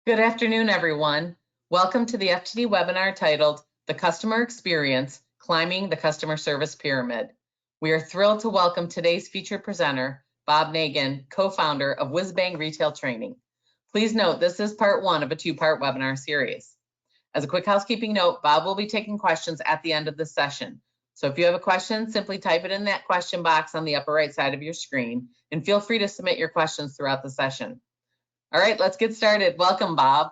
Good afternoon, everyone. Welcome to the FTD webinar titled The Customer Experience, Climbing the Customer Service Pyramid. We are thrilled to welcome today's featured presenter, Bob Negen, co-founder of WhizBang Retail Training. Please note this is part one of a two-part webinar series. As a quick housekeeping note, Bob will be taking questions at the end of the session. So if you have a question, simply type it in that question box on the upper right side of your screen, and feel free to submit your questions throughout the session. All right, let's get started. Welcome, Bob.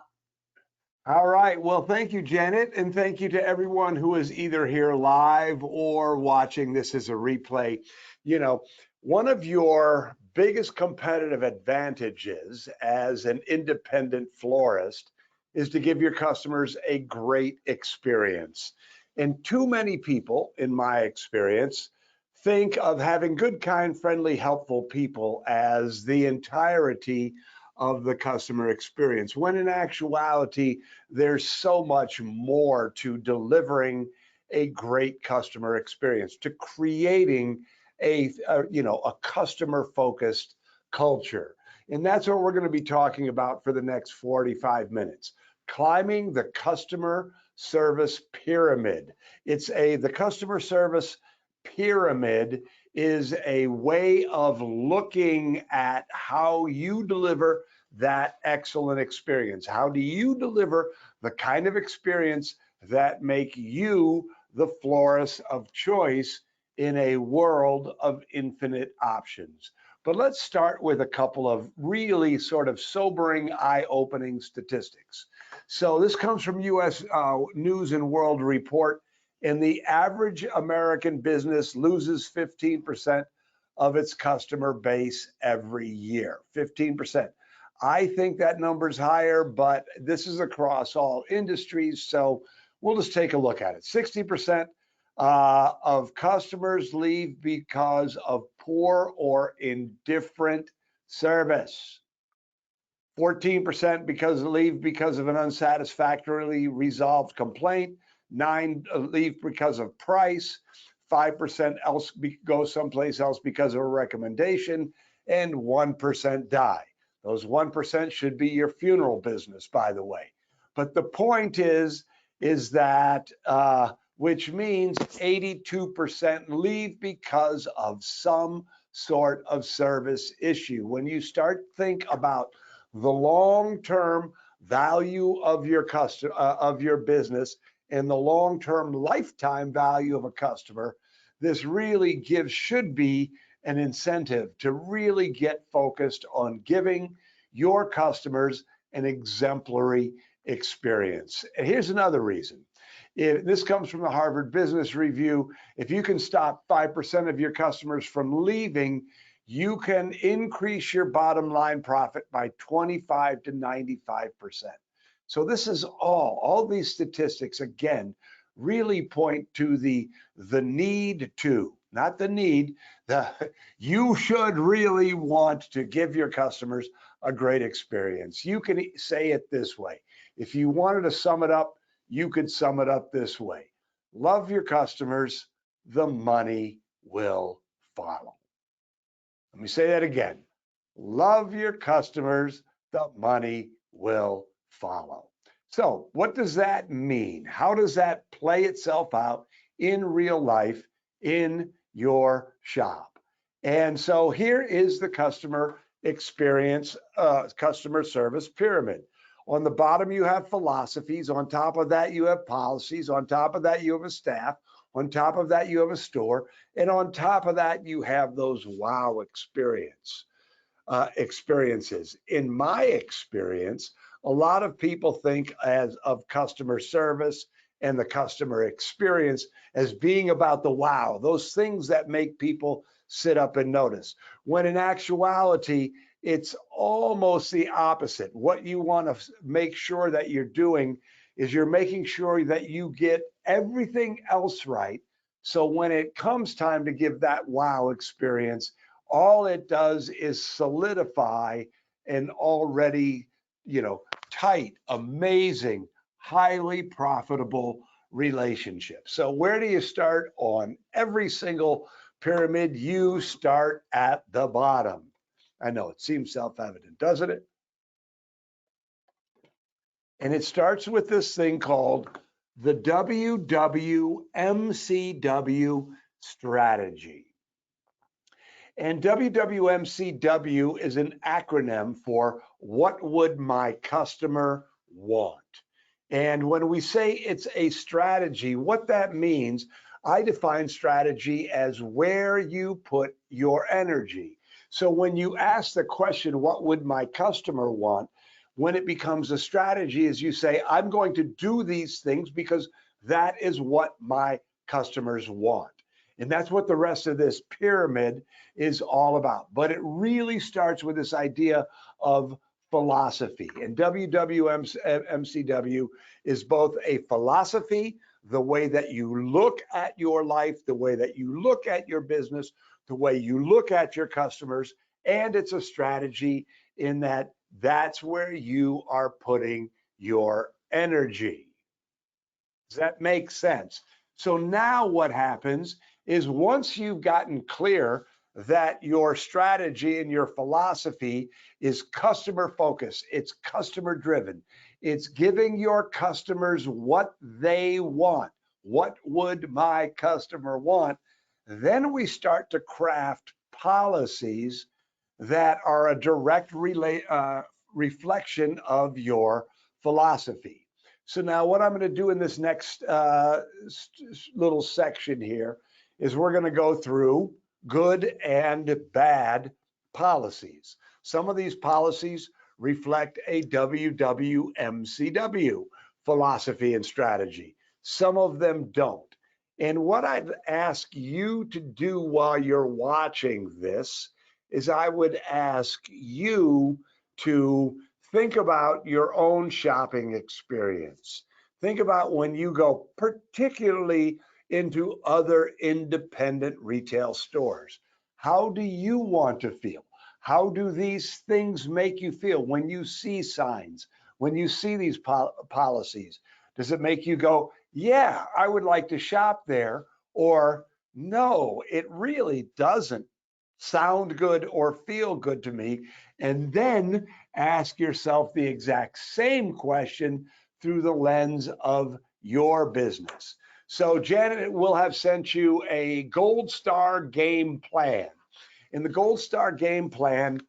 All right. Well, thank you, Janet, and thank you to everyone who is either here live or watching this as a replay. You know, one of your biggest competitive advantages as an independent florist is to give your customers a great experience. And too many people, in my experience, think of having good, kind, friendly, helpful people as the entirety of the customer experience, when in actuality, there's so much more to delivering a great customer experience, to creating a customer-focused culture. And that's what we're going to be talking about for the next 45 minutes. Climbing the customer service pyramid. The customer service pyramid is a way of looking at how you deliver that excellent experience. How do you deliver the kind of experience that make you the florist of choice in a world of infinite options? But let's start with a couple of really sort of sobering, eye-opening statistics. So this comes from U.S. News and World Report. And the average American business loses 15% of its customer base every year, 15%. I think that number's higher, but this is across all industries, so we'll just take a look at it. 60% of customers leave because of poor or indifferent service. 14% leave because of an unsatisfactorily resolved complaint. 9% leave because of price, 5% else go someplace else because of a recommendation, and 1% die. Those 1% should be your funeral business, by the way. But the point is that, which means 82% leave because of some sort of service issue. When you start to think about the long-term value of your business, and the long-term lifetime value of a customer, this really should be an incentive to really get focused on giving your customers an exemplary experience. And here's another reason. This comes from the Harvard Business Review. If you can stop 5% of your customers from leaving, you can increase your bottom line profit by 25 to 95%. So this is all these statistics, again, really point to the need to, not the need, you should really want to give your customers a great experience. You can say it this way. If you wanted to sum it up, you could sum it up this way. Love your customers, the money will follow. Let me say that again. Love your customers, the money will follow. So what does that mean? How does that play itself out in real life in your shop? And so here is the customer experience, customer service pyramid. On the bottom, you have philosophies. On top of that, you have policies. On top of that, you have a staff. On top of that, you have a store. And on top of that, you have those wow experiences. In my experience, a lot of people think of customer service and the customer experience as being about the wow, those things that make people sit up and notice. When in actuality, it's almost the opposite. What you want to make sure that you're doing is you're making sure that you get everything else right. So when it comes time to give that wow experience, all it does is solidify an already, tight, amazing, highly profitable relationship. So where do you start on every single pyramid? You start at the bottom. I know it seems self-evident, doesn't it? And it starts with this thing called the WWMCW strategy. And WWMCW is an acronym for what would my customer want? And when we say it's a strategy, what that means, I define strategy as where you put your energy. So when you ask the question, what would my customer want? When it becomes a strategy is you say, I'm going to do these things because that is what my customers want. And that's what the rest of this pyramid is all about. But it really starts with this idea of philosophy. And WWMCW is both a philosophy, the way that you look at your life, the way that you look at your business, the way you look at your customers, and it's a strategy in that that's where you are putting your energy. Does that make sense? So now what happens is once you've gotten clear that your strategy and your philosophy is customer focused, it's customer driven, it's giving your customers what they want. What would my customer want? Then we start to craft policies that are a direct reflection of your philosophy. So now what I'm going to do in this next little section here is we're going to go through good and bad policies. Some of these policies reflect a WWMCW philosophy and strategy. Some of them don't. And what I'd ask you to do while you're watching this is I would ask you to think about your own shopping experience. Think about when you go particularly into other independent retail stores. How do you want to feel? How do these things make you feel when you see signs, when you see these policies? Does it make you go, yeah, I would like to shop there, or no, it really doesn't sound good or feel good to me? And then ask yourself the exact same question through the lens of your business. So Janet will have sent you a Gold Star game plan. In the Gold Star game plan,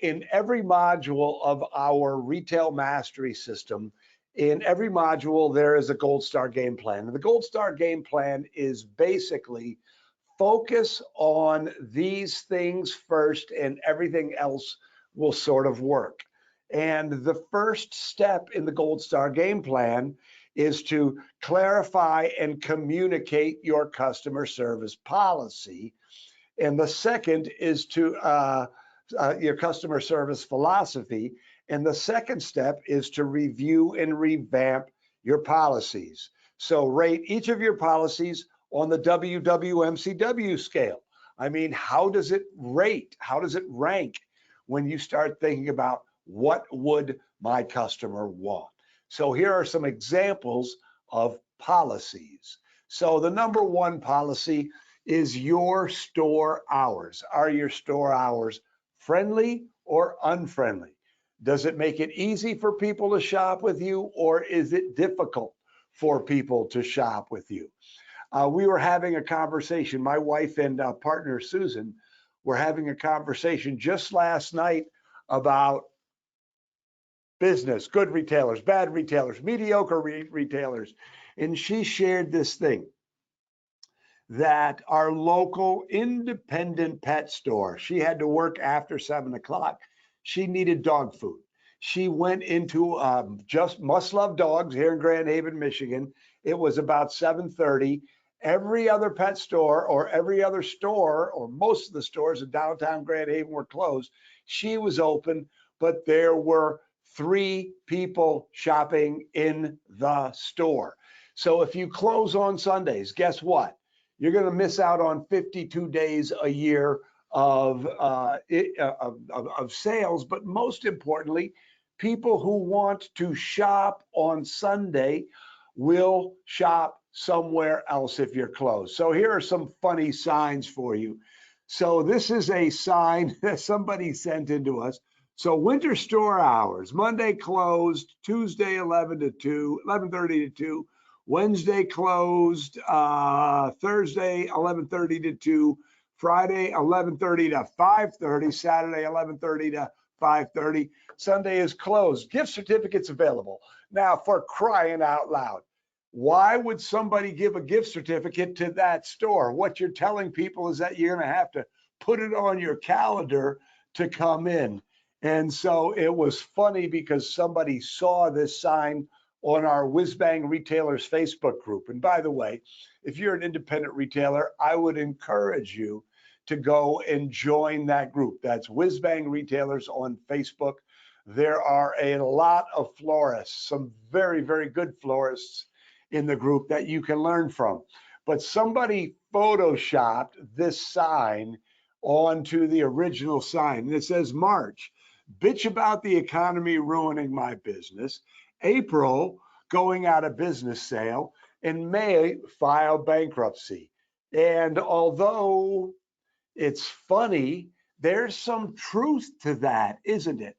in every module of our retail mastery system, in every module, there is a Gold Star game plan. And the Gold Star game plan is basically focus on these things first and everything else will sort of work. And the first step in the Gold Star game plan is to clarify and communicate your customer service policy. And the second is to your customer service philosophy. And the second step is to review and revamp your policies. So rate each of your policies on the WWMCW scale. I mean, how does it rate? How does it rank when you start thinking about what would my customer want? So here are some examples of policies. So the number one policy is your store hours. Are your store hours friendly or unfriendly? Does it make it easy for people to shop with you, or is it difficult for people to shop with you? We were having a conversation, my wife and partner Susan were having a conversation just last night about business, good retailers, bad retailers, mediocre retailers. And she shared this thing that our local independent pet store, she had to work after 7 o'clock. She needed dog food. She went into just Must Love Dogs here in Grand Haven, Michigan. It was about 7:30. Every other pet store or every other store or most of the stores in downtown Grand Haven were closed. She was open, but there were 3 people shopping in the store. So if you close on Sundays, guess what? You're going to miss out on 52 days a year of sales. But most importantly, people who want to shop on Sunday will shop somewhere else if you're closed. So here are some funny signs for you. So this is a sign that somebody sent into us. So winter store hours, Monday closed, Tuesday 11 to 2, 11:30 to 2, Wednesday closed, Thursday 11:30 to 2, Friday 11:30 to 5:30, Saturday 11:30 to 5:30, Sunday is closed. Gift certificates available. Now, for crying out loud, why would somebody give a gift certificate to that store? What you're telling people is that you're going to have to put it on your calendar to come in. And so it was funny because somebody saw this sign on our WhizBang Retailers Facebook group. And by the way, if you're an independent retailer, I would encourage you to go and join that group. That's WhizBang Retailers on Facebook. There are a lot of florists, some very, very good florists in the group that you can learn from. But somebody photoshopped this sign onto the original sign, and it says March, bitch about the economy ruining my business, April, going out of business sale, and May, file bankruptcy. And although it's funny, there's some truth to that, isn't it?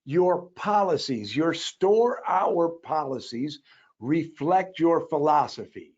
Your policies, your store hour policies reflect your philosophy.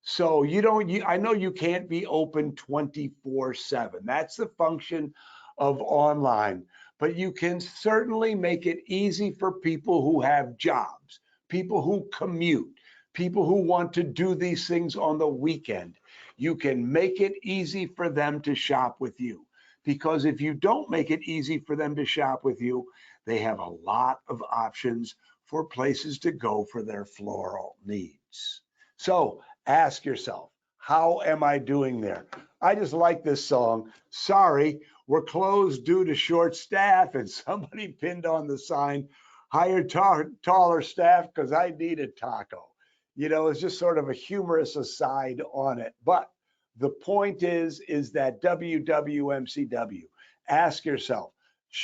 So I know you can't be open 24/7. That's the function of online, but you can certainly make it easy for people who have jobs, people who commute, people who want to do these things on the weekend. You can make it easy for them to shop with you, because if you don't make it easy for them to shop with you, they have a lot of options for places to go for their floral needs. So ask yourself, how am I doing there? I just like this song. Sorry, we're closed due to short staff, and somebody pinned on the sign, hire taller staff because I need a taco. You know, it's just sort of a humorous aside on it. But the point is that WWMCW, ask yourself,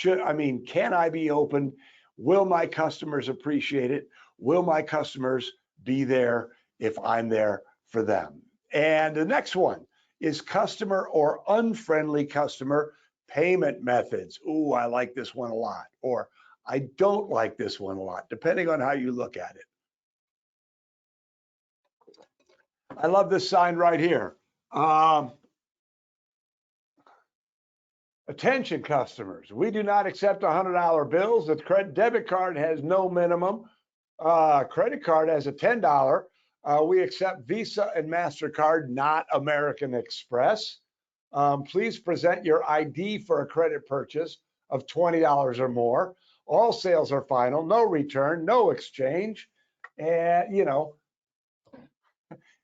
can I be open? Will my customers appreciate it? Will my customers be there if I'm there for them? And the next one is customer or unfriendly customer payment methods. Ooh, I like this one a lot, or I don't like this one a lot, depending on how you look at it. I love this sign right here. Attention customers, we do not accept $100 bills. The debit card has no minimum. Credit card has a $10. We accept Visa and MasterCard, not American Express. Please present your ID for a credit purchase of $20 or more. All sales are final, no return, no exchange. And,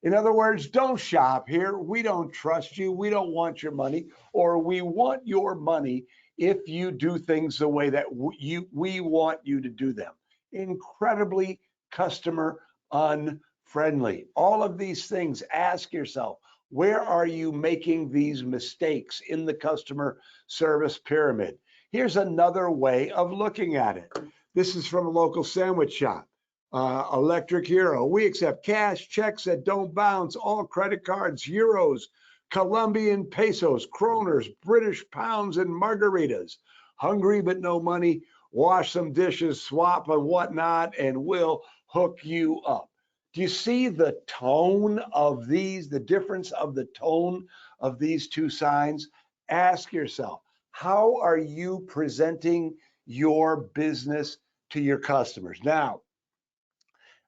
in other words, don't shop here. We don't trust you. We don't want your money, or we want your money if you do things the way that we want you to do them. Incredibly customer unfriendly. All of these things, ask yourself, where are you making these mistakes in the customer service pyramid? Here's another way of looking at it. This is from a local sandwich shop. Electric Hero. We accept cash, checks that don't bounce, all credit cards, euros, Colombian pesos, kroners, British pounds, and margaritas. Hungry but no money, wash some dishes, swap and whatnot, and we'll hook you up. Do you see the tone of these, the difference of the tone of these two signs? Ask yourself, how are you presenting your business to your customers? Now,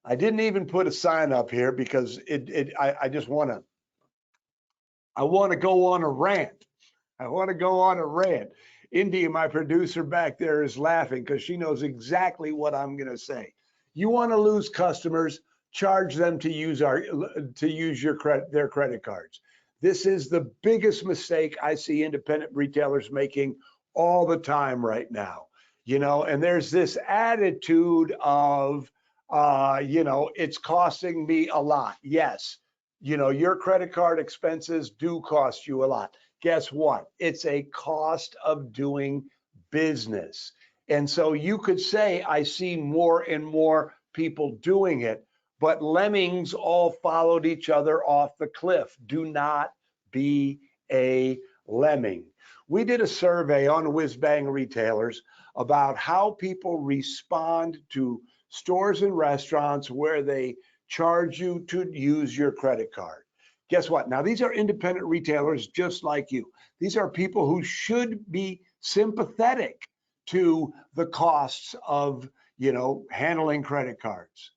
I didn't even put a sign up here because I just want to go on a rant. I want to go on a rant. India, my producer back there, is laughing because she knows exactly what I'm going to say. You want to lose customers, charge them to use their credit cards. This is the biggest mistake I see independent retailers making all the time right now. And there's this attitude of it's costing me a lot. Yes, your credit card expenses do cost you a lot. Guess what? It's a cost of doing business. And so you could say, I see more and more people doing it, but lemmings all followed each other off the cliff. Do not be a lemming. We did a survey on WhizBang retailers about how people respond to stores and restaurants where they charge you to use your credit card. Guess what? Now, these are independent retailers just like you. These are people who should be sympathetic to the costs of, handling credit cards.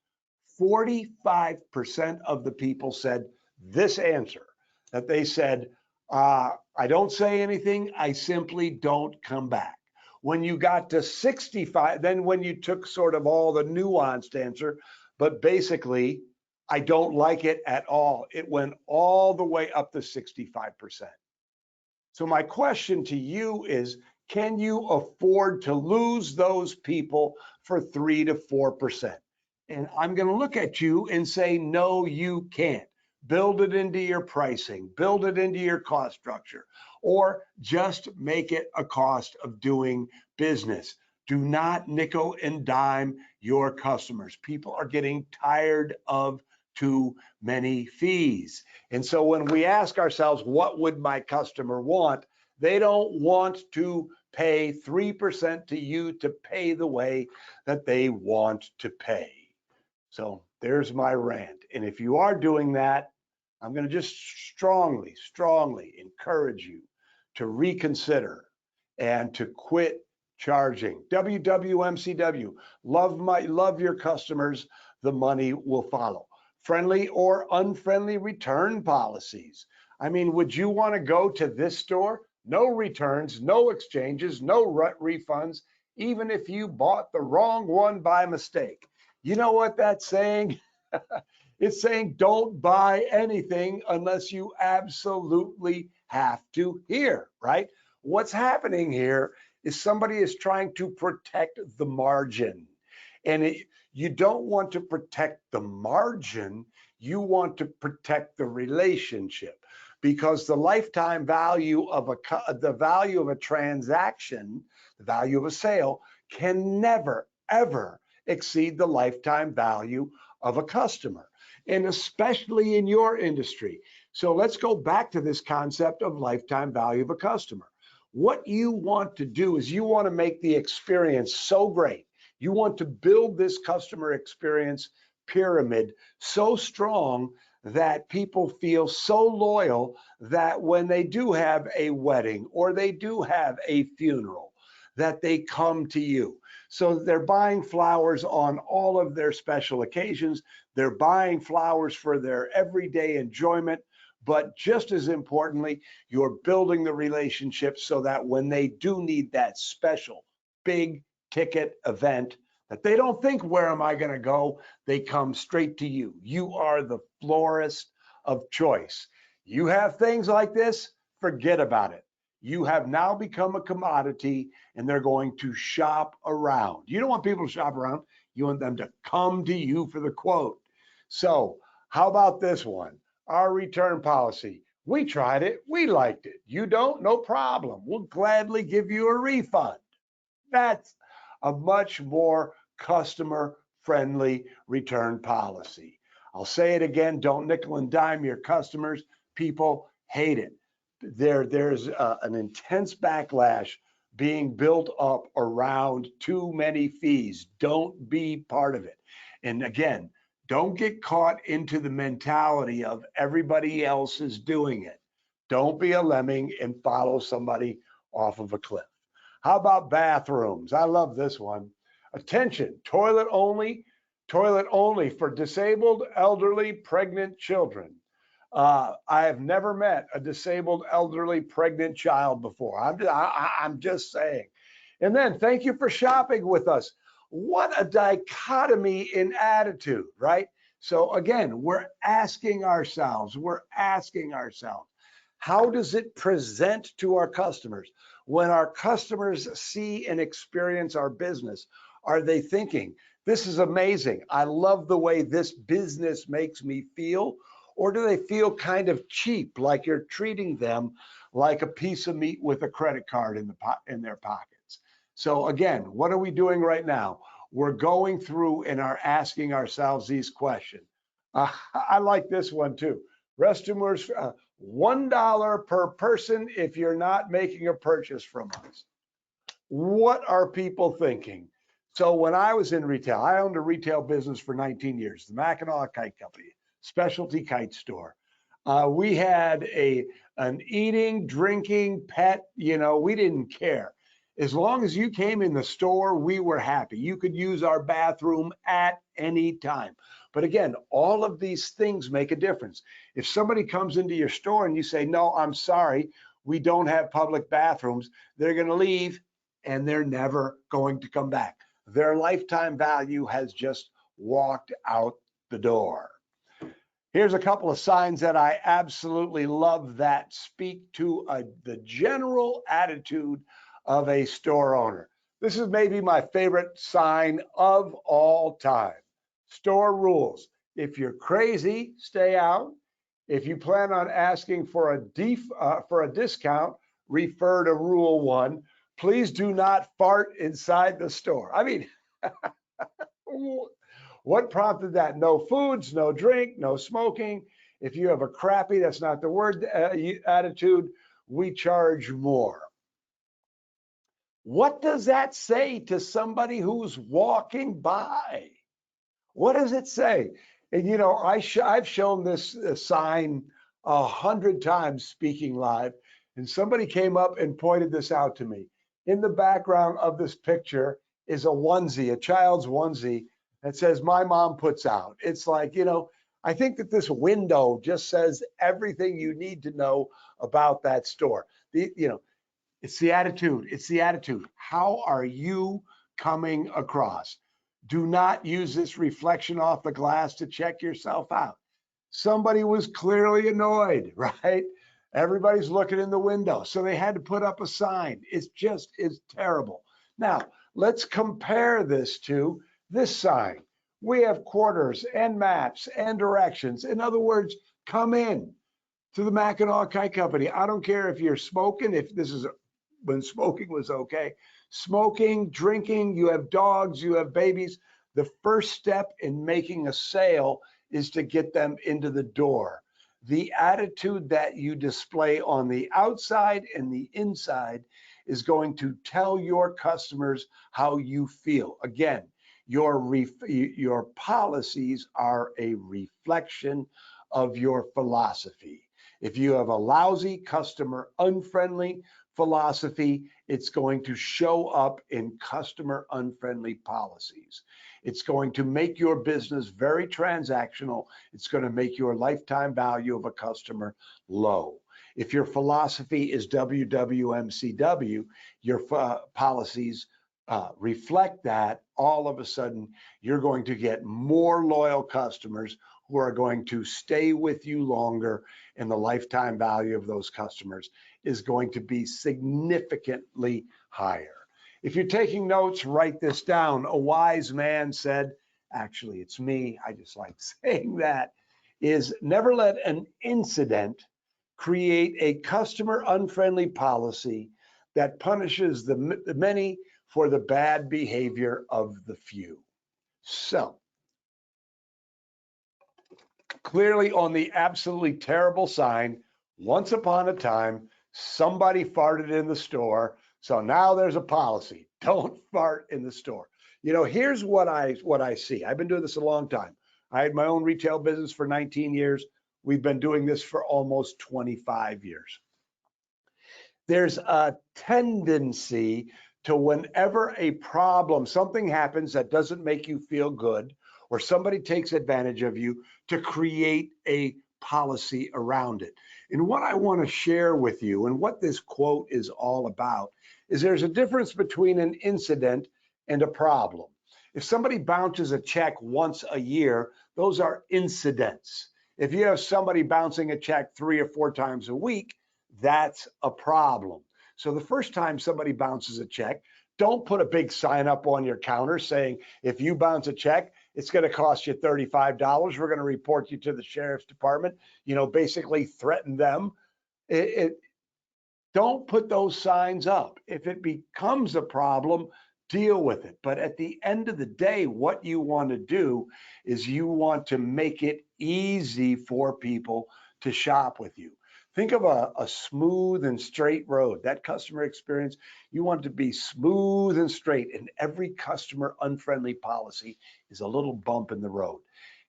45% of the people said this answer, that they said, I don't say anything, I simply don't come back. When you got to 65, then when you took sort of all the nuanced answer, but basically, I don't like it at all, it went all the way up to 65%. So my question to you is, can you afford to lose those people for 3 to 4%? And I'm going to look at you and say, no, you can't. Build it into your pricing, build it into your cost structure, or just make it a cost of doing business. Do not nickel and dime your customers. People are getting tired of too many fees. And so when we ask ourselves, what would my customer want? They don't want to pay 3% to you to pay the way that they want to pay. So there's my rant. And if you are doing that, I'm going to just strongly encourage you to reconsider and to quit charging. WWMCW, love your customers, the money will follow. Friendly or unfriendly return policies. I mean, would you want to go to this store? No returns, no exchanges, no refunds, even if you bought the wrong one by mistake. You know what that's saying? It's saying don't buy anything unless you absolutely have to here, right? What's happening here is somebody is trying to protect the margin. And you don't want to protect the margin, you want to protect the relationship, because the lifetime value of a transaction, the value of a sale, can never, ever exceed the lifetime value of a customer, and especially in your industry. So let's go back to this concept of lifetime value of a customer. What you want to do is you want to make the experience so great. You want to build this customer experience pyramid so strong that people feel so loyal that when they do have a wedding or they do have a funeral, that they come to you. So they're buying flowers on all of their special occasions. They're buying flowers for their everyday enjoyment. But just as importantly, you're building the relationship so that when they do need that special big ticket event, that they don't think, where am I going to go? They come straight to you. You are the florist of choice. You have things like this, forget about it. You have now become a commodity, and they're going to shop around. You don't want people to shop around. You want them to come to you for the quote. So how about this one? Our return policy. We tried it. We liked it. You don't? No problem. We'll gladly give you a refund. That's a much more customer-friendly return policy. I'll say it again, don't nickel and dime your customers. People hate it. There's an intense backlash being built up around too many fees. Don't be part of it. And again, don't get caught into the mentality of everybody else is doing it. Don't be a lemming and follow somebody off of a cliff. How about bathrooms? I love this one. Attention, toilet only for disabled, elderly, pregnant children. I have never met a disabled, elderly, pregnant child before. I'm just saying. And then, thank you for shopping with us. What a dichotomy in attitude, right? So again, we're asking ourselves, how does it present to our customers? When our customers see and experience our business, are they thinking, this is amazing, I love the way this business makes me feel? Or do they feel kind of cheap, like you're treating them like a piece of meat with a credit card in their pockets? So again, what are we doing right now? We're going through and are asking ourselves these questions. I like this one too. Restomers, $1 per person if you're not making a purchase from us. What are people thinking? So when I was in retail, I owned a retail business for 19 years, the Mackinac Kite Company, specialty kite store. We had an eating, drinking, pet, we didn't care. As long as you came in the store, we were happy. You could use our bathroom at any time. But again, all of these things make a difference. If somebody comes into your store and you say, no, I'm sorry, we don't have public bathrooms, they're going to leave and they're never going to come back. Their lifetime value has just walked out the door. Here's a couple of signs that I absolutely love that speak to the general attitude of a store owner. This is maybe my favorite sign of all time. Store rules. If you're crazy, stay out. If you plan on asking for a discount, refer to Rule 1. Please do not fart inside the store. I mean, what prompted that? No foods, no drink, no smoking. If you have a crappy, that's not the word, attitude, we charge more. What does that say to somebody who's walking by? What does it say? And I've shown this sign 100 times speaking live, and somebody came up and pointed this out to me. In the background of this picture is a onesie, a child's onesie that says, "My mom puts out." It's like, I think that this window just says everything you need to know about that store. It's the attitude. It's the attitude. How are you coming across? Do not use this reflection off the glass to check yourself out. Somebody was clearly annoyed, right? Everybody's looking in the window, so they had to put up a sign. It's terrible. Now, let's compare this to this sign. We have quarters and maps and directions. In other words, come in to the Mackinac Kite Company. I don't care if you're smoking, if this is when smoking was okay. Smoking, drinking, you have dogs, you have babies. The first step in making a sale is to get them into the door. The attitude that you display on the outside and the inside is going to tell your customers how you feel. Again, your policies are a reflection of your philosophy. If you have a lousy, customer unfriendly philosophy, it's going to show up in customer unfriendly policies. It's going to make your business very transactional. It's going to make your lifetime value of a customer low. If your philosophy is WWMCW, your policies reflect that. All of a sudden, you're going to get more loyal customers who are going to stay with you longer, and the lifetime value of those customers is going to be significantly higher. If you're taking notes, write this down. A wise man said, actually, it's me, I just like saying that, is never let an incident create a customer unfriendly policy that punishes the many for the bad behavior of the few. So, clearly on the absolutely terrible sign, once upon a time, somebody farted in the store. So now there's a policy. Don't fart in the store. Here's what I see. I've been doing this a long time. I had my own retail business for 19 years. We've been doing this for almost 25 years. There's a tendency to, whenever a problem, something happens that doesn't make you feel good, or somebody takes advantage of you, to create a policy around it. And what I want to share with you, and what this quote is all about, is there's a difference between an incident and a problem. If somebody bounces a check once a year, those are incidents. If you have somebody bouncing a check 3 or 4 times a week, that's a problem. So the first time somebody bounces a check, don't put a big sign up on your counter saying, if you bounce a check, it's going to cost you $35. We're going to report you to the sheriff's department, basically threaten them. Don't put those signs up. If it becomes a problem, deal with it. But at the end of the day, what you want to do is you want to make it easy for people to shop with you. Think of a smooth and straight road. That customer experience, you want it to be smooth and straight, and every customer unfriendly policy is a little bump in the road.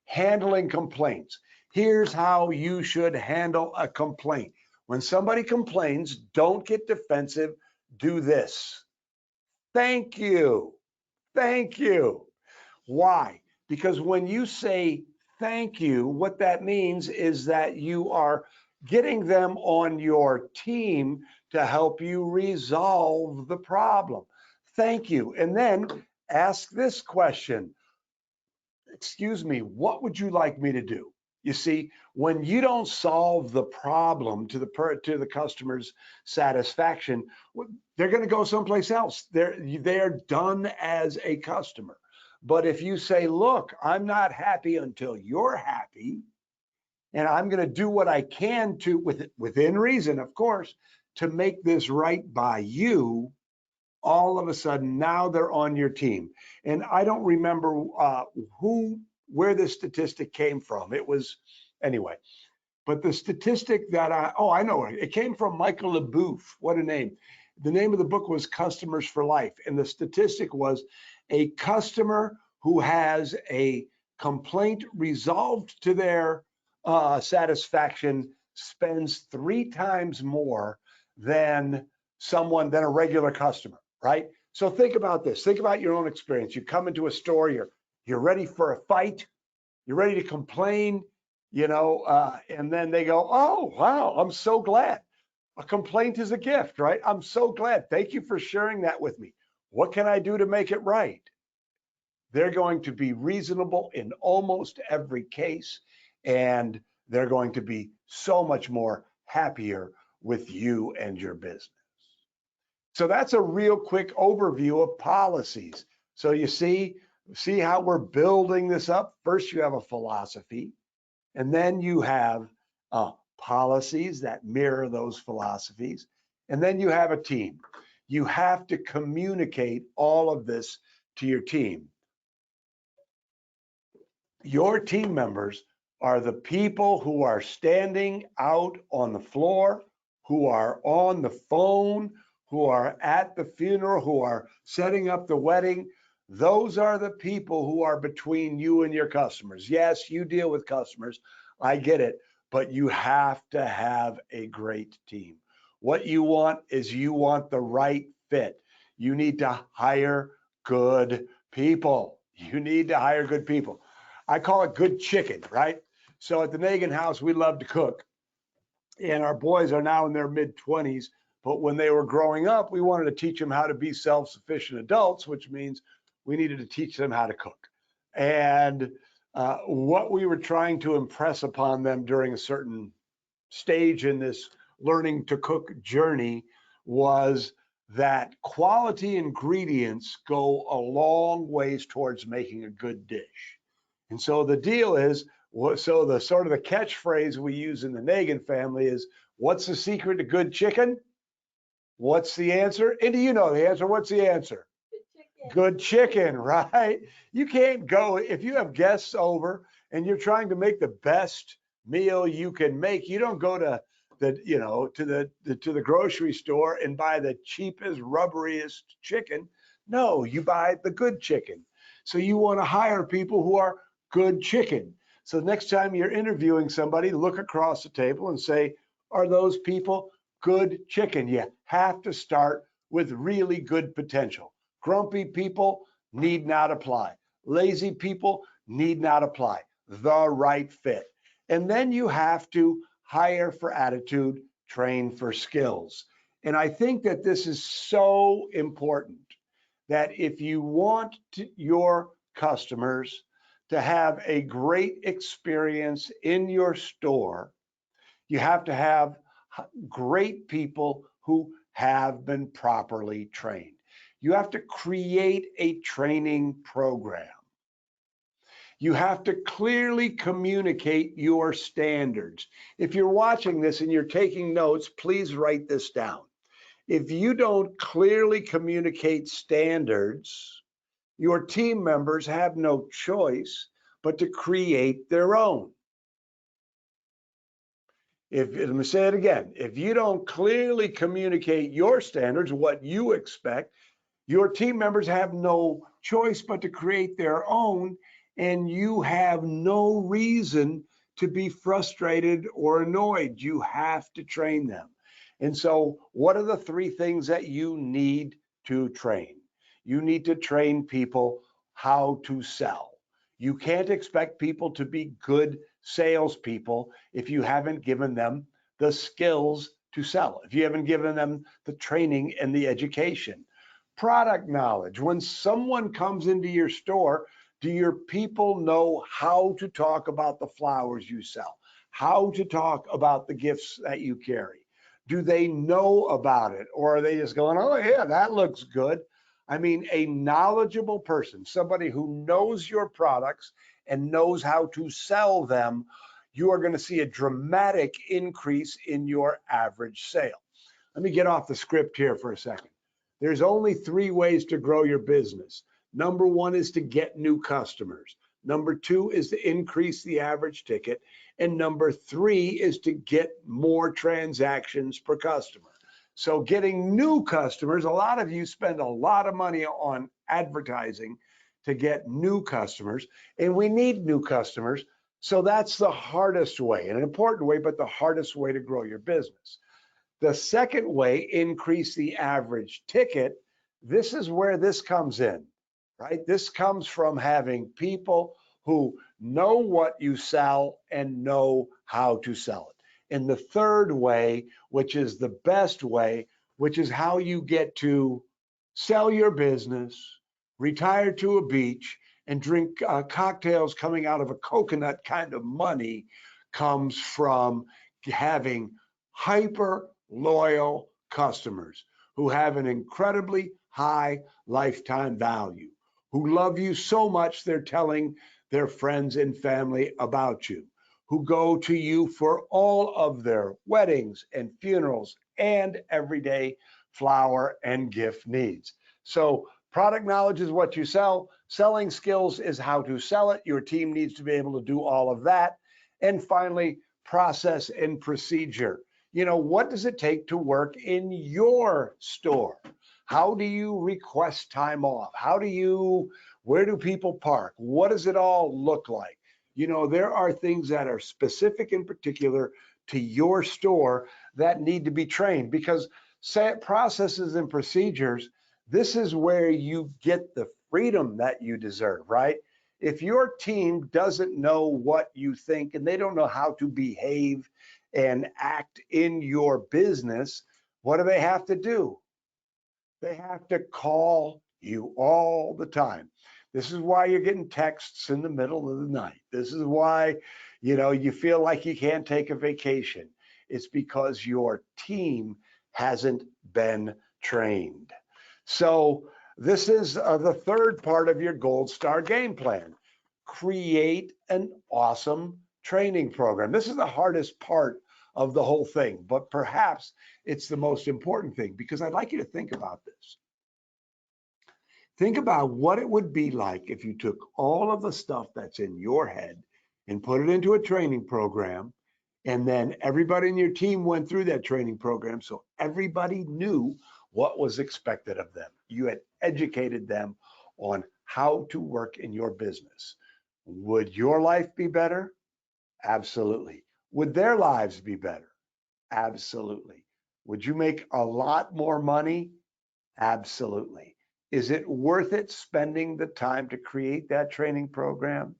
Handling complaints. Here's how you should handle a complaint. When somebody complains, don't get defensive. Do this. Thank you. Thank you. Why? Because when you say thank you, what that means is that you are getting them on your team to help you resolve the problem. Thank you. And then ask this question. Excuse me, what would you like me to do? You see, when you don't solve the problem to the customer's satisfaction, they're going to go someplace else. They're done as a customer. But if you say, look, I'm not happy until you're happy, and I'm going to do what I can to, within reason, of course, to make this right by you, all of a sudden now they're on your team. And I don't remember where this statistic came from. It was, anyway, but the statistic that I know it came from Michael LeBouf. What a name. The name of the book was Customers for Life. And the statistic was a customer who has a complaint resolved to their satisfaction spends 3 times more than a regular customer, right? So think about this. Think about your own experience. You come into a store, you're ready for a fight, you're ready to complain, and then they go, oh, wow, I'm so glad. A complaint is a gift, right? I'm so glad. Thank you for sharing that with me. What can I do to make it right? They're going to be reasonable in almost every case, and they're going to be so much more happier with you and your business. So that's a real quick overview of policies. So you see how we're building this up? First, you have a philosophy, and then you have policies that mirror those philosophies, and then you have a team. You have to communicate all of this to your team. Your team members are the people who are standing out on the floor, who are on the phone, who are at the funeral, who are setting up the wedding. Those are the people who are between you and your customers. Yes, you deal with customers. I get it, but you have to have a great team. What you want is you want the right fit. You need to hire good people. You need to hire good people. I call it good chicken, right? So at the Negen house, we love to cook. And our boys are now in their mid-20s. But when they were growing up, we wanted to teach them how to be self-sufficient adults, which means we needed to teach them how to cook. And what we were trying to impress upon them during a certain stage in this learning to cook journey was that quality ingredients go a long ways towards making a good dish. And so the deal is, so the sort of the catchphrase we use in the Negen family is, what's the secret to good chicken? What's the answer? And do you know the answer? What's the answer? Good chicken, right? You can't go, if you have guests over and you're trying to make the best meal you can make, you don't go to the grocery store and buy the cheapest, rubberiest chicken. No, you buy the good chicken. So you want to hire people who are good chicken. So next time you're interviewing somebody, look across the table and say, are those people good chicken? You have to start with really good potential. Grumpy people need not apply. Lazy people need not apply. The right fit. And then you have to hire for attitude, train for skills. And I think that this is so important, that if you want your customers to have a great experience in your store, you have to have great people who have been properly trained. You have to create a training program. You have to clearly communicate your standards. If you're watching this and you're taking notes, please write this down. If you don't clearly communicate standards, your team members have no choice but to create their own. Let me say it again, if you don't clearly communicate your standards, what you expect, your team members have no choice but to create their own, and you have no reason to be frustrated or annoyed. You have to train them. And so, what are the three things that you need to train? You need to train people how to sell. You can't expect people to be good salespeople if you haven't given them the skills to sell, if you haven't given them the training and the education. Product knowledge. When someone comes into your store, do your people know how to talk about the flowers you sell? How to talk about the gifts that you carry? Do they know about it? Or are they just going, oh, yeah, that looks good? I mean, a knowledgeable person, somebody who knows your products and knows how to sell them, you are going to see a dramatic increase in your average sale. Let me get off the script here for a second. There's only three ways to grow your business. Number one is to get new customers. Number two is to increase the average ticket. And number three is to get more transactions per customer. So getting new customers, a lot of you spend a lot of money on advertising to get new customers, and we need new customers. So that's the hardest way, an important way, but the hardest way to grow your business. The second way, increase the average ticket. This is where this comes in, right? This comes from having people who know what you sell and know how to sell it. And the third way, which is the best way, which is how you get to sell your business, retire to a beach, and drink cocktails coming out of a coconut kind of money, comes from having hyper loyal customers who have an incredibly high lifetime value, who love you so much they're telling their friends and family about you, who go to you for all of their weddings and funerals and everyday flower and gift needs. So product knowledge is what you sell. Selling skills is how to sell it. Your team needs to be able to do all of that. And finally, process and procedure. You know, what does it take to work in your store? How do you request time off? Where do people park? What does it all look like? You know, there are things that are specific in particular to your store that need to be trained, because processes and procedures, this is where you get the freedom that you deserve, right? If your team doesn't know what you think and they don't know how to behave and act in your business, what do they have to do? They have to call you all the time. This is why you're getting texts in the middle of the night. This is why, you feel like you can't take a vacation. It's because your team hasn't been trained. So this is the third part of your Gold Star game plan. Create an awesome training program. This is the hardest part of the whole thing, but perhaps it's the most important thing, because I'd like you to think about this. Think about what it would be like if you took all of the stuff that's in your head and put it into a training program, and then everybody in your team went through that training program so everybody knew what was expected of them. You had educated them on how to work in your business. Would your life be better? Absolutely. Would their lives be better? Absolutely. Would you make a lot more money? Absolutely. Is it worth it spending the time to create that training program?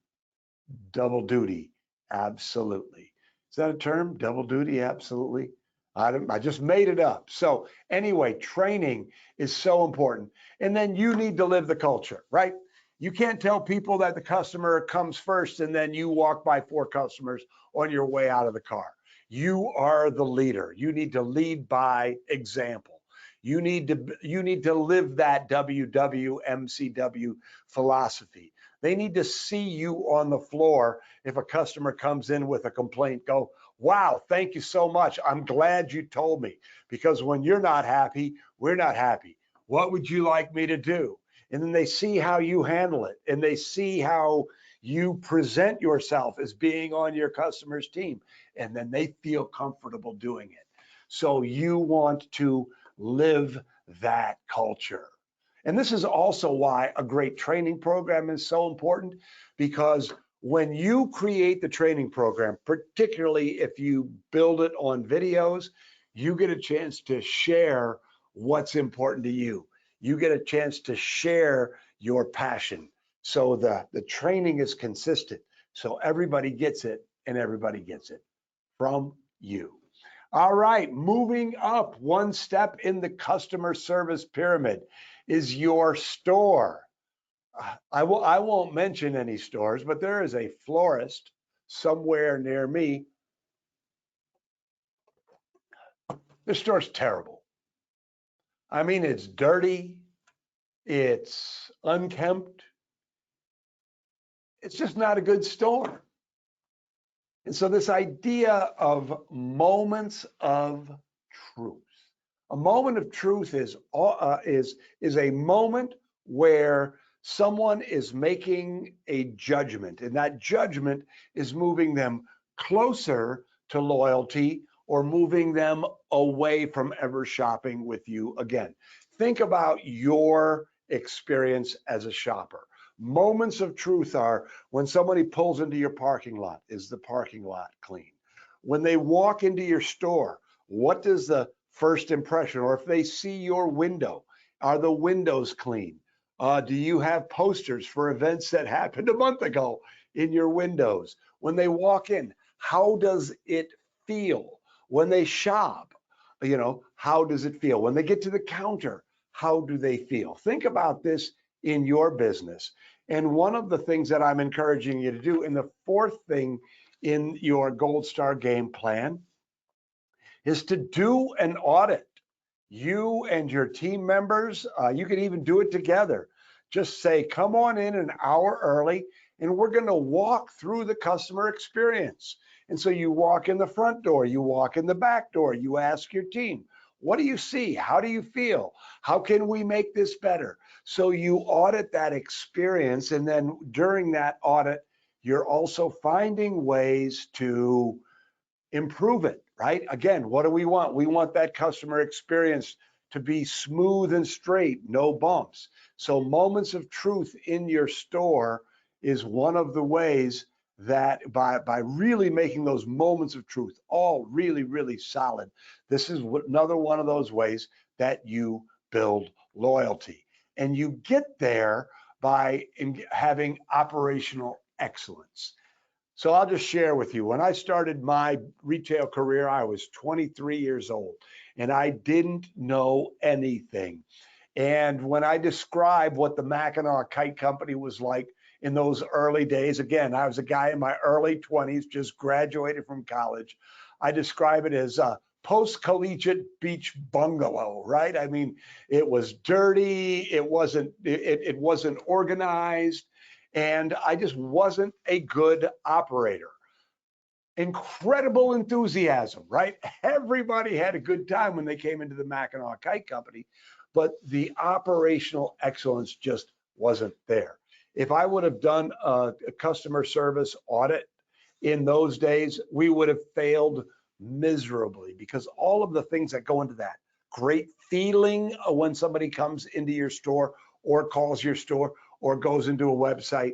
Double duty. Absolutely. Is that a term? Double duty? Absolutely. I just made it up. So anyway, training is so important. And then you need to live the culture, right? You can't tell people that the customer comes first and then you walk by 4 customers on your way out of the car. You are the leader. You need to lead by example. You need to live that WWMCW philosophy. They need to see you on the floor. If a customer comes in with a complaint, go, wow, thank you so much. I'm glad you told me, because when you're not happy, we're not happy. What would you like me to do? And then they see how you handle it, and they see how You present yourself as being on your customer's team, and then they feel comfortable doing it. So you want to live that culture. And this is also why a great training program is so important, because when you create the training program, particularly if you build it on videos, you get a chance to share what's important to you. You get a chance to share your passion. So the training is consistent. So everybody gets it and everybody gets it from you. All right, moving up one step in the customer service pyramid is your store. I won't mention any stores, but there is a florist somewhere near me. This store's terrible. I mean, it's dirty, it's unkempt, it's just not a good store. And so this idea of moments of truth. A moment of truth is a moment where someone is making a judgment, and that judgment is moving them closer to loyalty or moving them away from ever shopping with you again. Think about your experience as a shopper. Moments of truth are when somebody pulls into your parking lot, is the parking lot clean? When they walk into your store, what does the first impression, or if they see your window, are the windows clean? Do you have posters for events that happened a month ago in your windows? When they walk in, how does it feel? When they shop, how does it feel? When they get to the counter, how do they feel? Think about this in your business. And one of the things that I'm encouraging you to do, and the fourth thing in your Gold Star game plan, is to do an audit. You and your team members, you can even do it together. Just say, come on in an hour early, and we're going to walk through the customer experience. And so you walk in the front door, you walk in the back door, you ask your team, what do you see? How do you feel? How can we make this better? So you audit that experience, and then during that audit, you're also finding ways to improve it, right? Again, what do we want? We want that customer experience to be smooth and straight, no bumps. So moments of truth in your store is one of the ways that by really making those moments of truth all really, really solid, this is another one of those ways that you build loyalty. And you get there by having operational excellence. So I'll just share with you, when I started my retail career, I was 23 years old and I didn't know anything. And when I describe what the Mackinac Kite Company was like in those early days, again, I was a guy in my early 20s, just graduated from college. I describe it as a post-collegiate beach bungalow, right? I mean, it was dirty, it wasn't organized, and I just wasn't a good operator. Incredible enthusiasm, right? Everybody had a good time when they came into the Mackinac Kite Company, but the operational excellence just wasn't there. If I would have done a customer service audit in those days, we would have failed miserably, because all of the things that go into that great feeling when somebody comes into your store or calls your store or goes into a website,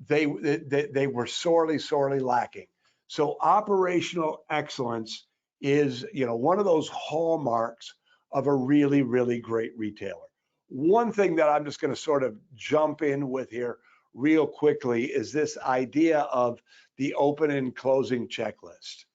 they were sorely lacking. So operational excellence is, one of those hallmarks of a really, really great retailer. One thing that I'm just going to sort of jump in with here real quickly is this idea of the open and closing checklist.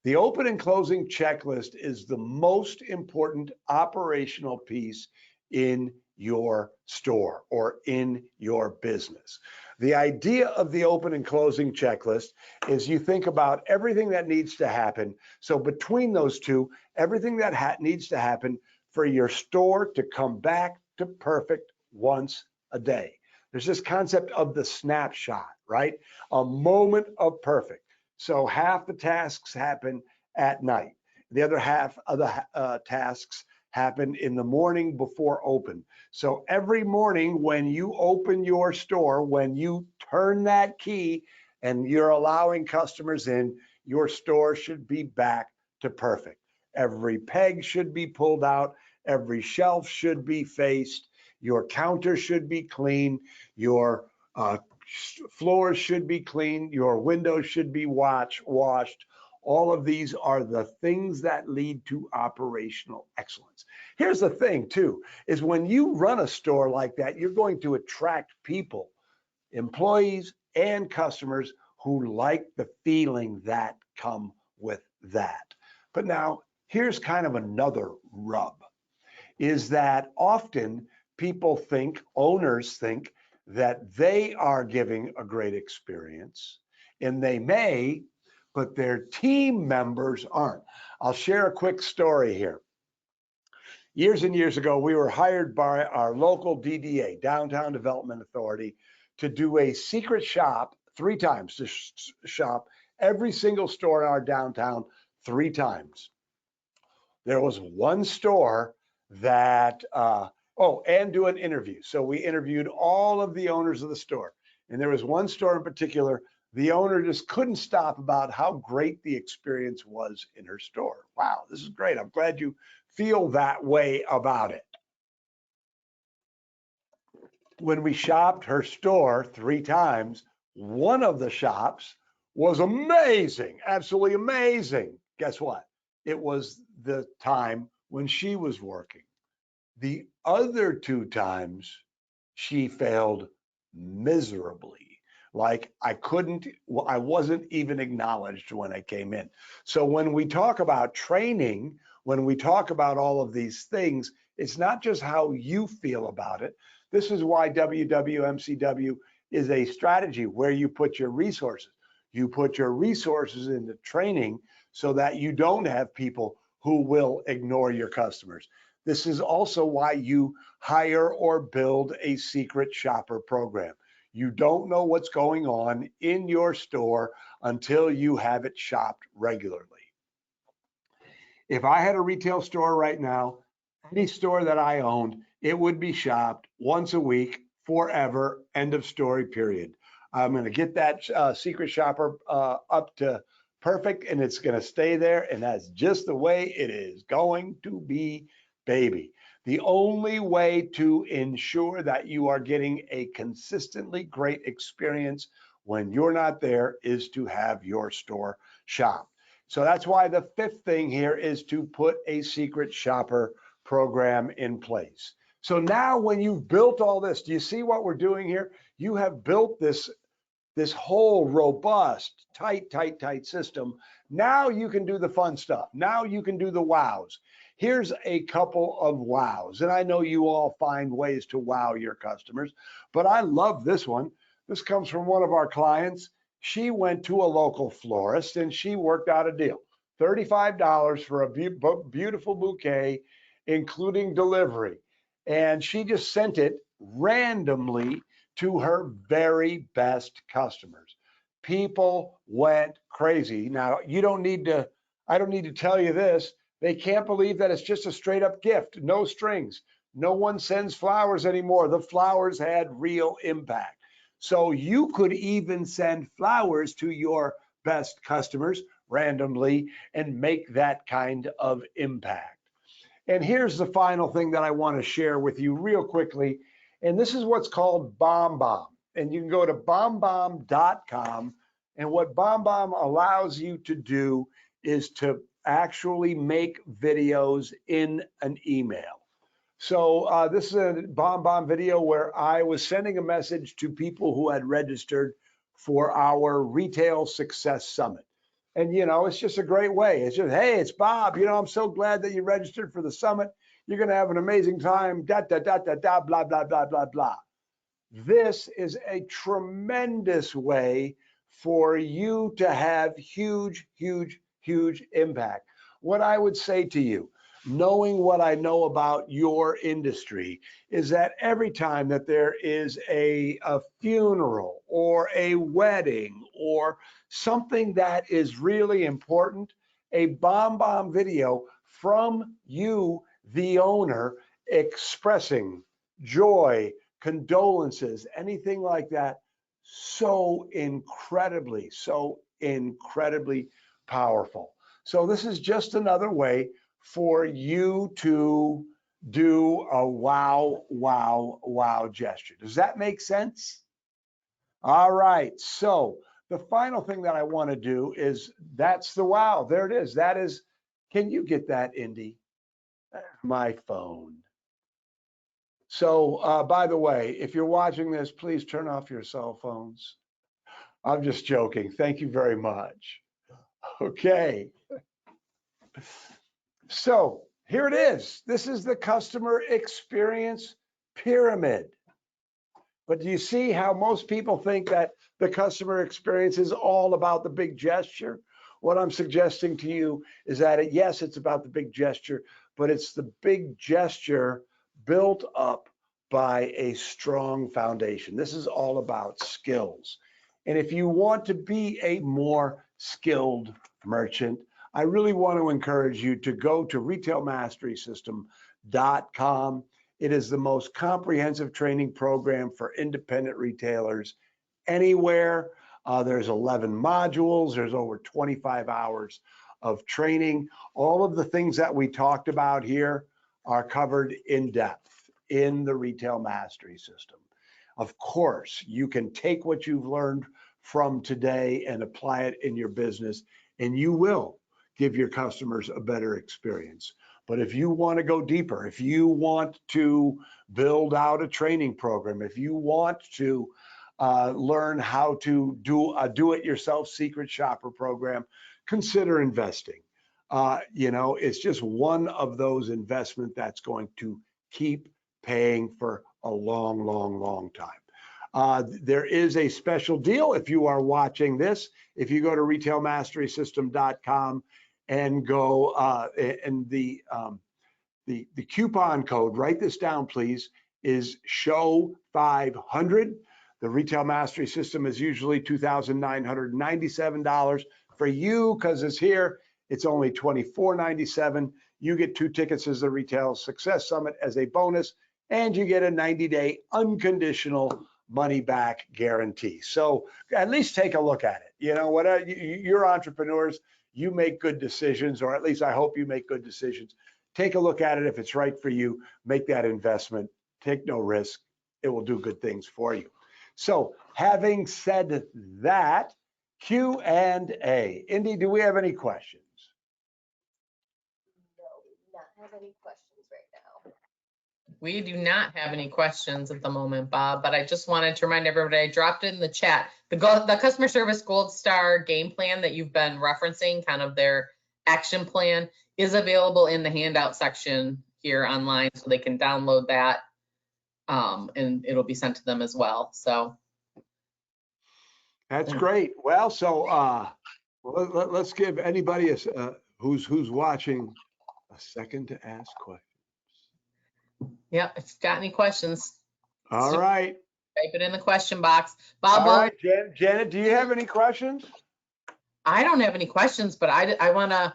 The open and closing checklist is the most important operational piece in your store or in your business. The idea of the open and closing checklist is you think about everything that needs to happen. So between those two, everything that needs to happen for your store to come back to perfect once a day. There's this concept of the snapshot, right? A moment of perfect. So half the tasks happen at night. The other half of the tasks happen in the morning before open. So every morning when you open your store, when you turn that key and you're allowing customers in, your store should be back to perfect. Every peg should be pulled out, every shelf should be faced, your counter should be clean, your floors should be clean, your windows should be washed. All of these are the things that lead to operational excellence. Here's the thing too, is when you run a store like that, you're going to attract people, employees and customers who like the feeling that come with that. But now here's kind of another rub, is that often people think, owners think, that they are giving a great experience, and they may, but their team members aren't. I'll share a quick story here. Years and years ago, we were hired by our local DDA, Downtown Development Authority, to do a secret shop 3 times, to shop every single store in our downtown 3 times. There was one store that, and do an interview. So we interviewed all of the owners of the store. And there was one store in particular, the owner just couldn't stop about how great the experience was in her store. Wow, this is great. I'm glad you feel that way about it. When we shopped her store 3 times, one of the shops was amazing, absolutely amazing. Guess what? It was the time when she was working. The other 2 times, she failed miserably. Like I wasn't even acknowledged when I came in. So when we talk about training, when we talk about all of these things, it's not just how you feel about it. This is why WWMCW is a strategy where you put your resources. You put your resources into training so that you don't have people who will ignore your customers. This is also why you hire or build a secret shopper program. You don't know what's going on in your store until you have it shopped regularly. If I had a retail store right now, any store that I owned, it would be shopped once a week, forever, end of story, period. I'm going to get that secret shopper up to perfect, and it's going to stay there, and that's just the way it is going to be, baby. The only way to ensure that you are getting a consistently great experience when you're not there is to have your store shopped. So that's why the 5th thing here is to put a secret shopper program in place. So now when you've built all this, do you see what we're doing here? You have built this whole robust, tight system. Now you can do the fun stuff. Now you can do the wows. Here's a couple of wows. And I know you all find ways to wow your customers, but I love this one. This comes from one of our clients. She went to a local florist and she worked out a deal. $35 for a beautiful bouquet, including delivery. And she just sent it randomly to her very best customers. People went crazy. Now, I don't need to tell you this. They can't believe that it's just a straight up gift, no strings. No one sends flowers anymore. The flowers had real impact. So you could even send flowers to your best customers randomly and make that kind of impact. And here's the final thing that I want to share with you real quickly. And this is what's called BombBomb. And you can go to bombbomb.com. And what BombBomb allows you to do is to actually make videos in an email. So this is a BombBomb video where I was sending a message to people who had registered for our Retail Success Summit. And, you know, it's just a great way. It's just, hey, it's Bob. You know, I'm so glad that you registered for the summit. You're going to have an amazing time, blah, blah, blah, blah, blah. This is a tremendous way for you to have huge impact. What I would say to you, knowing what I know about your industry, is that every time that there is a funeral or a wedding or something that is really important, a BombBomb video from you the owner expressing joy, condolences, anything like that. So incredibly powerful. So this is just another way for you to do a wow gesture. Does that make sense? All right. So the final thing that I want to do is that's the wow. There it is. That is, can you get that, Indy? My phone. So by the way, if you're watching this, please turn off your cell phones. I'm just joking. Thank you very much. Okay. So here it is. This is the customer experience pyramid. But do you see how most people think that the customer experience is all about the big gesture? What I'm suggesting to you is that, yes, it's about the big gesture, but it's the big gesture built up by a strong foundation. This is all about skills. And if you want to be a more skilled merchant, I really want to encourage you to go to retailmasterysystem.com. It is the most comprehensive training program for independent retailers anywhere. There's 11 modules. There's over 25 hours of training. All of the things that we talked about here are covered in depth in the Retail Mastery System. Of course, you can take what you've learned from today and apply it in your business, and you will give your customers a better experience. But if you want to go deeper, if you want to build out a training program, if you want to learn how to do a do-it-yourself secret shopper program, consider investing. It's just one of those investments that's going to keep paying for a long time. There is a special deal if you are watching this. If you go to retailmasterysystem.com and go and the coupon code, write this down please, is show 500. The Retail Mastery System is usually $2,997 for you because it's here. It's only $2,497. You get 2 tickets as the Retail Success Summit as a bonus, and you get a 90-day unconditional money back guarantee. So at least take a look at it. You know what? You're entrepreneurs. You make good decisions, or at least I hope you make good decisions. Take a look at it. If it's right for you, make that investment. Take no risk. It will do good things for you. So having said that, Q&A. Indy, do we have any questions? No, we do not have any questions right now. We do not have any questions at the moment, Bob, but I just wanted to remind everybody, I dropped it in the chat. The customer service gold star game plan that you've been referencing, kind of their action plan, is available in the handout section here online, so they can download that, and it'll be sent to them as well. So that's great. Well, so let's give anybody who's watching a second to ask questions. yeah, if you've got any questions, All right. type it in the question box. Bob, all right, Janet, do you have any questions? I don't have any questions, but I want to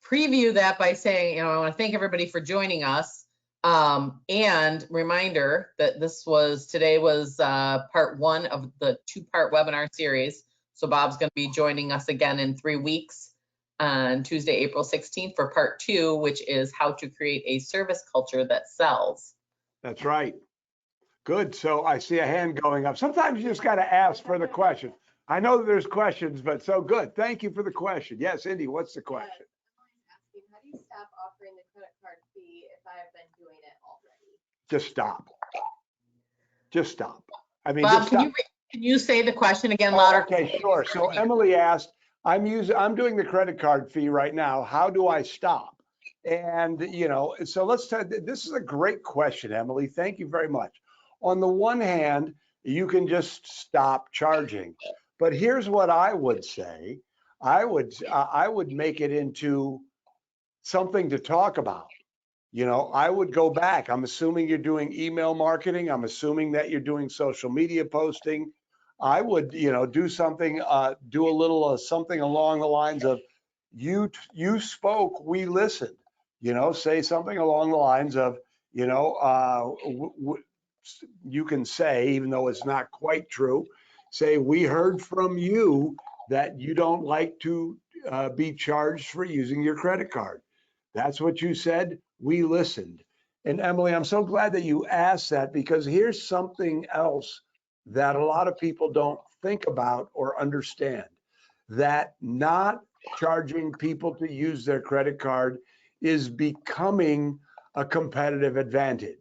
preview that by saying, I want to thank everybody for joining us. And reminder that today was part 1 of the 2-part webinar series. So Bob's going to be joining us again in 3 weeks on Tuesday, April 16th for part 2, which is how to create a service culture that sells. That's right. Good. So I see a hand going up. Sometimes you just got to ask for the question. I know that there's questions, but so good. Thank you for the question. Yes, Indy, what's the question? Asking, how do you stop offering the credit card fee if I've been doing it already? Just stop. Just stop. I mean, Bob, just stop. can you say the question again louder? Okay, sure. So Emily asked, I'm doing the credit card fee right now. How do I stop? And, so this is a great question, Emily. Thank you very much. On the one hand, you can just stop charging. But here's what I would say. I would make it into something to talk about. I would go back. I'm assuming you're doing email marketing. I'm assuming that you're doing social media posting. I would, do something, do a little something along the lines of, you spoke, we listened. say something along the lines of, you can say, even though it's not quite true, say, we heard from you that you don't like to be charged for using your credit card. That's what you said. We listened. And Emily, I'm so glad that you asked that, because here's something else that a lot of people don't think about or understand, that not charging people to use their credit card is becoming a competitive advantage.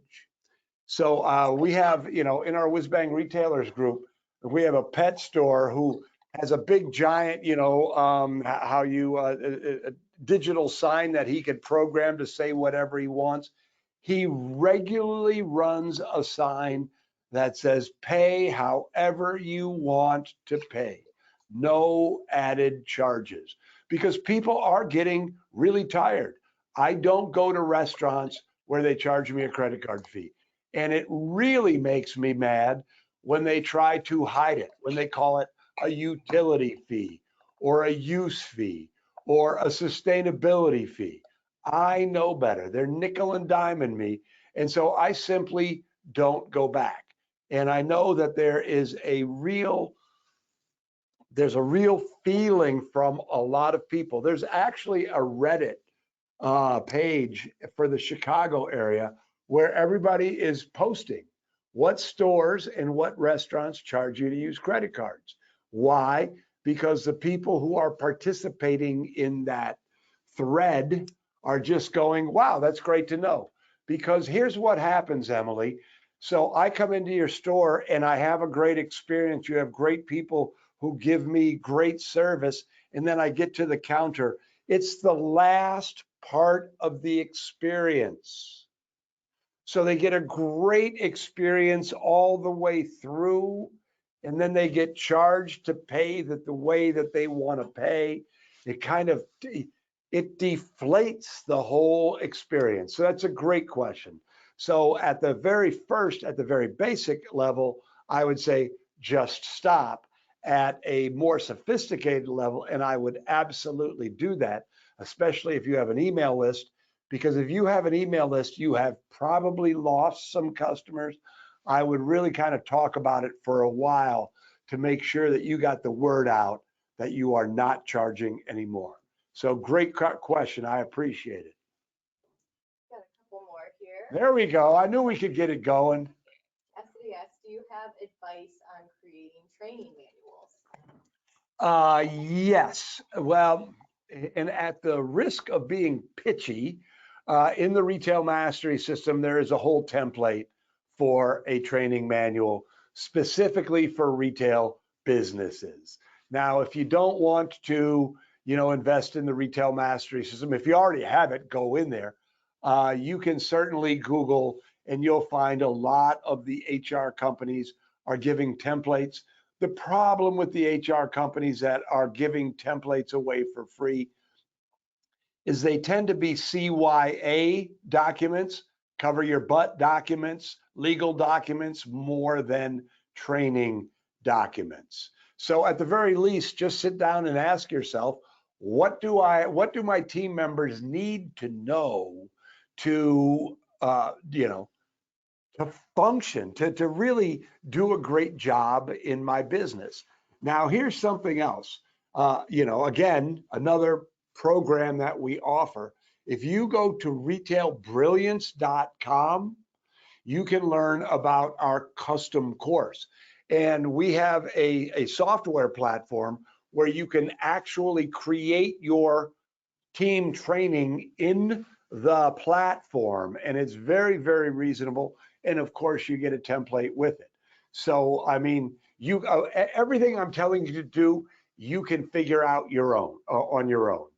So we have, in our WhizBang retailers group, we have a pet store who has a big giant, a digital sign that he could program to say whatever he wants. He regularly runs a sign that says, pay however you want to pay, no added charges, because people are getting really tired. I don't go to restaurants where they charge me a credit card fee. And it really makes me mad when they try to hide it, when they call it a utility fee or a use fee or a sustainability fee. I know better. They're nickel and diming me. And so I simply don't go back. And I know that there's a real feeling from a lot of people. There's actually a Reddit page for the Chicago area where everybody is posting what stores and what restaurants charge you to use credit cards. Why? Because the people who are participating in that thread are just going, wow, that's great to know. Because here's what happens, Emily. So I come into your store and I have a great experience. You have great people who give me great service. And then I get to the counter. It's the last part of the experience. So they get a great experience all the way through, and then they get charged to pay that the way that they want to pay. It deflates the whole experience. So that's a great question. So at the very basic level, I would say just stop. At a more sophisticated level, and I would absolutely do that, especially if you have an email list, because if you have an email list, you have probably lost some customers. I would really kind of talk about it for a while to make sure that you got the word out that you are not charging anymore. So great question. I appreciate it. Got a couple more here. There we go. I knew we could get it going. FTD, do you have advice on creating training manuals? Yes. Well, and at the risk of being pitchy, in the retail mastery system, there is a whole template for a training manual specifically for retail businesses. Now, if you don't want to, invest in the retail mastery system, if you already have it, go in there. You can certainly Google and you'll find a lot of the HR companies are giving templates. The problem with the HR companies that are giving templates away for free is they tend to be CYA documents, cover your butt documents, legal documents, more than training documents. So at the very least, just sit down and ask yourself, what do my team members need to know to, to function, to really do a great job in my business. Now, here's something else. Again, another program that we offer. If you go to retailbrilliance.com, you can learn about our custom course. And we have a software platform where you can actually create your team training in the platform. And it's very, very reasonable. And of course, you get a template with it. So, I mean, everything I'm telling you to do, you can figure out on your own.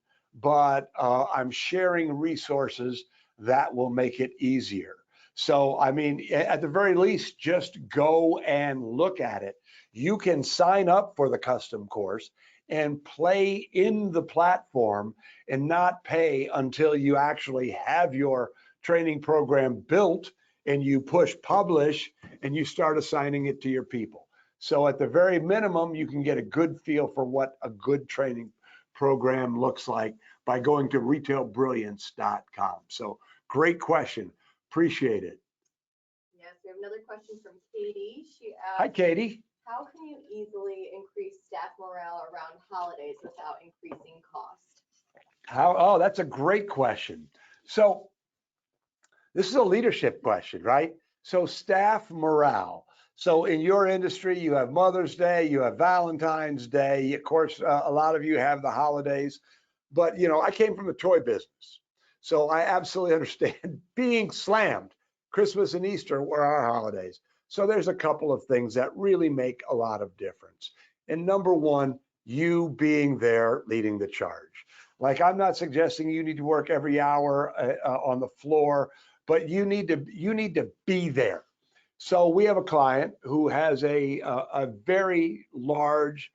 But I'm sharing resources that will make it easier. So, I mean, at the very least, just go and look at it. You can sign up for the custom course and play in the platform and not pay until you actually have your training program built and you push publish and you start assigning it to your people. So at the very minimum, you can get a good feel for what a good training program looks like. by going to retailbrilliance.com. So great question. Appreciate it. Yes, we have another question from Katie. She Hi, asked, Katie. how can you easily increase staff morale around holidays without increasing cost? Oh, that's a great question. So this is a leadership question, right? So staff morale. So in your industry, you have Mother's Day, you have Valentine's Day. Of course, a lot of you have the holidays, but I came from the toy business. So I absolutely understand being slammed. Christmas and Easter were our holidays. So there's a couple of things that really make a lot of difference. And number one, you being there leading the charge. Like, I'm not suggesting you need to work every hour on the floor, but you need to be there. So we have a client who has a very large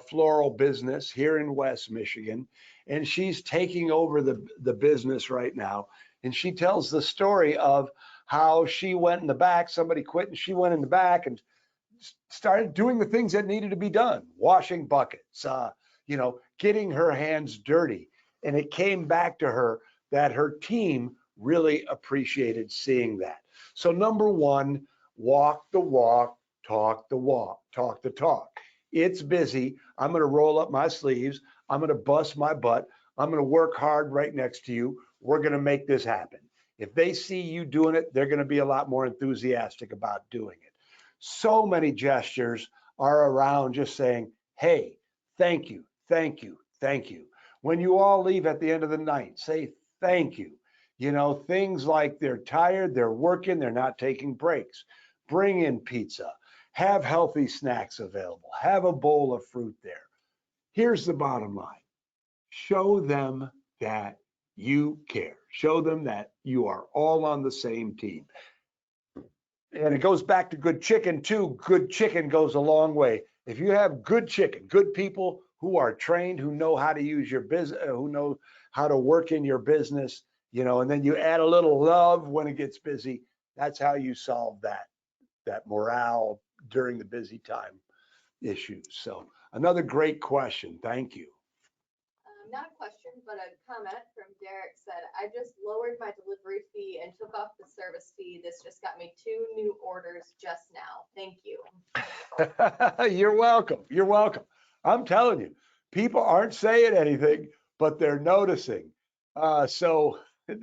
floral business here in West Michigan, and she's taking over the business right now. And she tells the story of how she went in the back, somebody quit, and she went in the back and started doing the things that needed to be done, washing buckets, getting her hands dirty. And it came back to her that her team really appreciated seeing that. So number one, walk the walk, talk the walk, talk the talk. It's busy. I'm going to roll up my sleeves. I'm going to bust my butt. I'm going to work hard right next to you. We're going to make this happen. If they see you doing it, they're going to be a lot more enthusiastic about doing it. So many gestures are around just saying, hey, thank you, thank you, thank you. When you all leave at the end of the night, say thank you. Things like they're tired, they're working, they're not taking breaks. Bring in pizza, have healthy snacks available, have a bowl of fruit there. Here's the bottom line. Show them that you care. Show them that you are all on the same team. And it goes back to good chicken too. Good chicken goes a long way. If you have good chicken, good people who are trained, who know how to use your business, who know how to work in your business, and then you add a little love when it gets busy, that's how you solve that morale during the busy time issues. So another great question. Thank you. Not a question, but a comment from Derek said, I just lowered my delivery fee and took off the service fee. This just got me 2 new orders just now. Thank you. You're welcome. You're welcome. I'm telling you, people aren't saying anything, but they're noticing. So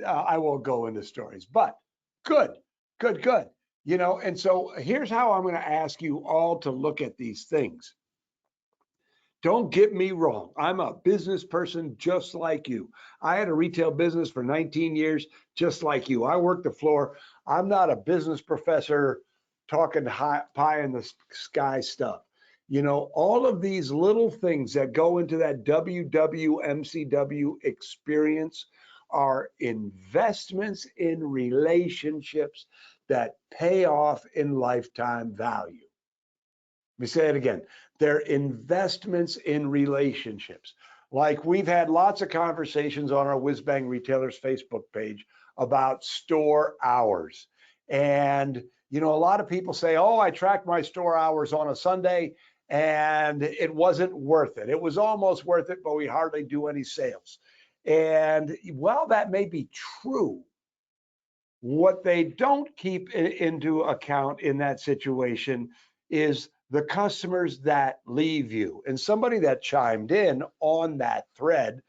I won't go into stories, but good. And so here's how I'm going to ask you all to look at these things. Don't get me wrong. I'm a business person just like you. I had a retail business for 19 years, just like you. I worked the floor. I'm not a business professor talking pie in the sky stuff. All of these little things that go into that WWMCW experience are investments in relationships that pay off in lifetime value. Let me say it again. They're investments in relationships. Like, we've had lots of conversations on our WhizBang Retailers Facebook page about store hours. And, a lot of people say, oh, I tracked my store hours on a Sunday and it wasn't worth it. It was almost worth it, but we hardly do any sales. And while that may be true, what they don't keep into account in that situation is the customers that leave you. And somebody that chimed in on that thread,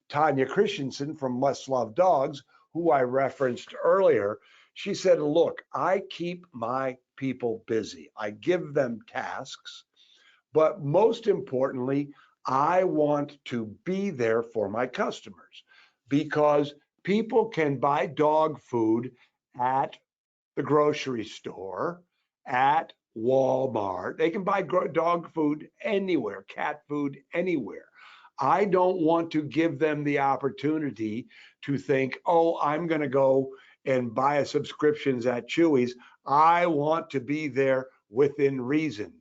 Tanya Christensen from Must Love Dogs, who I referenced earlier, she said, look, I keep my people busy. I give them tasks, but most importantly, I want to be there for my customers, because people can buy dog food at the grocery store, at Walmart. They can buy dog food anywhere, cat food anywhere. I don't want to give them the opportunity to think, oh, I'm going to go and buy a subscriptions at Chewy's. I want to be there within reason.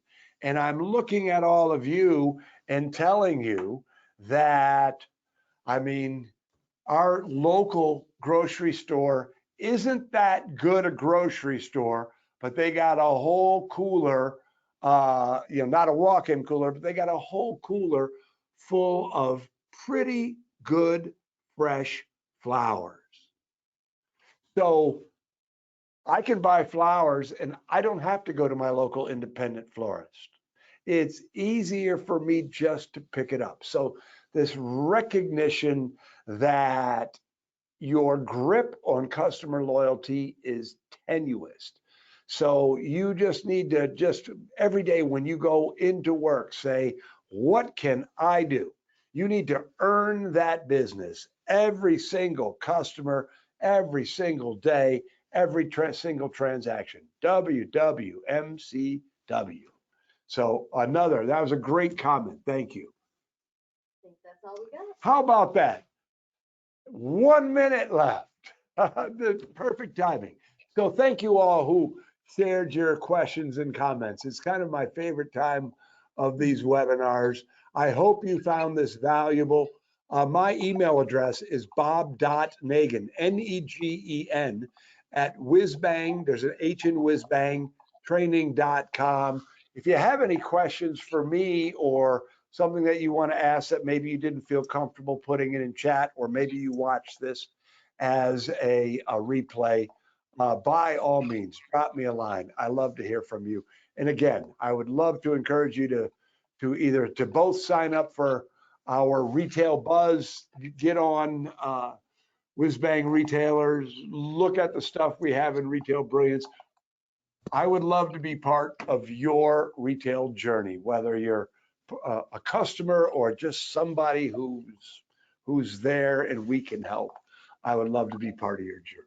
And I'm looking at all of you and telling you that, our local grocery store isn't that good a grocery store, but they got a whole cooler, not a walk-in cooler, but they got a whole cooler full of pretty good fresh flowers. So I can buy flowers and I don't have to go to my local independent florist. It's easier for me just to pick it up. So this recognition that your grip on customer loyalty is tenuous. So you just need to every day when you go into work, say, what can I do? You need to earn that business. Every single customer, every single day, every single transaction. WWMCW. So that was a great comment. Thank you. I think that's all we got. How about that? 1 minute left. The perfect timing. So thank you all who shared your questions and comments. It's kind of my favorite time of these webinars. I hope you found this valuable. My email address is bob.negen, Negen, at WhizBang. There's an H in WhizBang, training.com. If you have any questions for me or something that you want to ask that maybe you didn't feel comfortable putting it in chat, or maybe you watch this as a replay, by all means, drop me a line. I love to hear from you. And again, I would love to encourage you to either to both sign up for our retail buzz, get on WhizBang Retailers, look at the stuff we have in Retail Brilliance. I would love to be part of your retail journey, whether you're a customer or just somebody who's there and we can help. I would love to be part of your journey.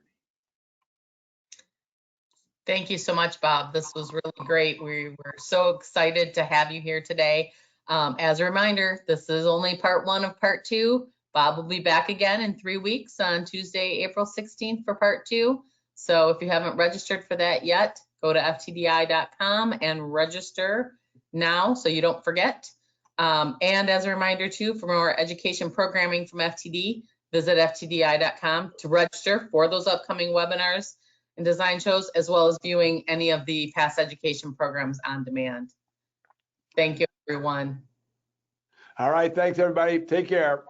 Thank you so much, Bob. This was really great. We were so excited to have you here today. As a reminder, this is only part 1 of part 2. Bob will be back again in 3 weeks on Tuesday, April 16th for part 2. So if you haven't registered for that yet, go to ftdi.com and register now so you don't forget. And as a reminder too, for more education programming from FTD, visit ftdi.com to register for those upcoming webinars and design shows, as well as viewing any of the past education programs on demand. Thank you, everyone. All right, thanks everybody. Take care.